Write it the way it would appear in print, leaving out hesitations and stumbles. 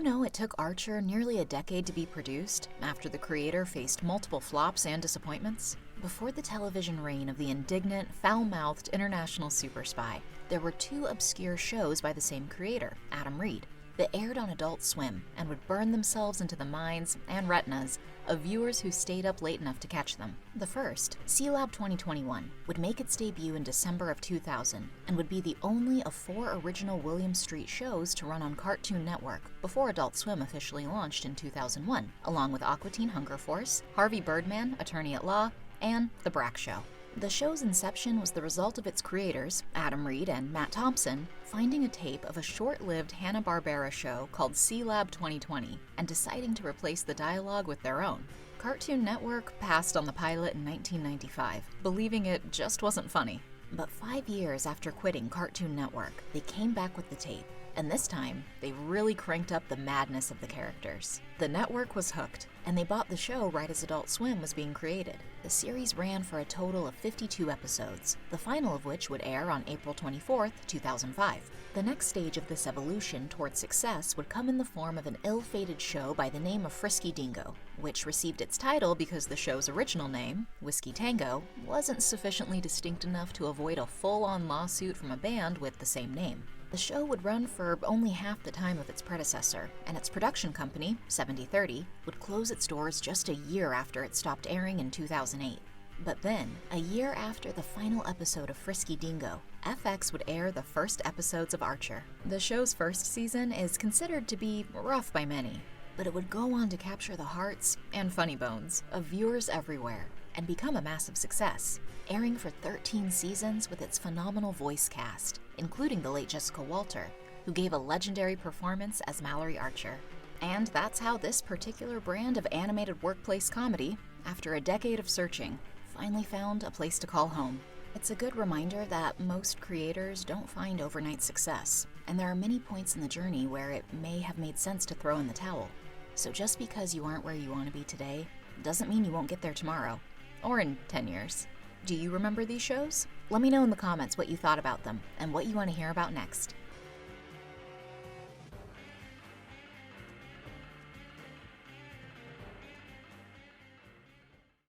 you know it took Archer nearly a decade to be produced after the creator faced multiple flops and disappointments? Before the television reign of the indignant, foul-mouthed international super spy, there were two obscure shows by the same creator, Adam Reed, that aired on Adult Swim and would burn themselves into the minds and retinas of viewers who stayed up late enough to catch them. The first, C-Lab 2021, would make its debut in December of 2000 and would be the only of 4 original William Street shows to run on Cartoon Network before Adult Swim officially launched in 2001, along with Aqua Teen Hunger Force, Harvey Birdman, Attorney at Law, and The Brack Show. The show's inception was the result of its creators, Adam Reed and Matt Thompson, finding a tape of a short-lived Hanna-Barbera show called C-Lab 2020 and deciding to replace the dialogue with their own. Cartoon Network passed on the pilot in 1995, believing it just wasn't funny. But 5 years after quitting Cartoon Network, they came back with the tape, and this time, they really cranked up the madness of the characters. The network was hooked, and they bought the show right as Adult Swim was being created. The series ran for a total of 52 episodes, the final of which would air on April 24, 2005. The next stage of this evolution toward success would come in the form of an ill-fated show by the name of Frisky Dingo, which received its title because the show's original name, Whiskey Tango, wasn't sufficiently distinct enough to avoid a full-on lawsuit from a band with the same name. The show would run for only half the time of its predecessor, and its production company, 7030, would close its doors just a year after it stopped airing in 2008. But then, a year after the final episode of Frisky Dingo, FX would air the first episodes of Archer. The show's first season is considered to be rough by many, but it would go on to capture the hearts and funny bones of viewers everywhere and become a massive success, airing for 13 seasons with its phenomenal voice cast, including the late Jessica Walter, who gave a legendary performance as Mallory Archer. And that's how this particular brand of animated workplace comedy, after a decade of searching, finally found a place to call home. It's a good reminder that most creators don't find overnight success, and there are many points in the journey where it may have made sense to throw in the towel. So just because you aren't where you want to be today, doesn't mean you won't get there tomorrow, or in 10 years. Do you remember these shows? Let me know in the comments what you thought about them and what you want to hear about next.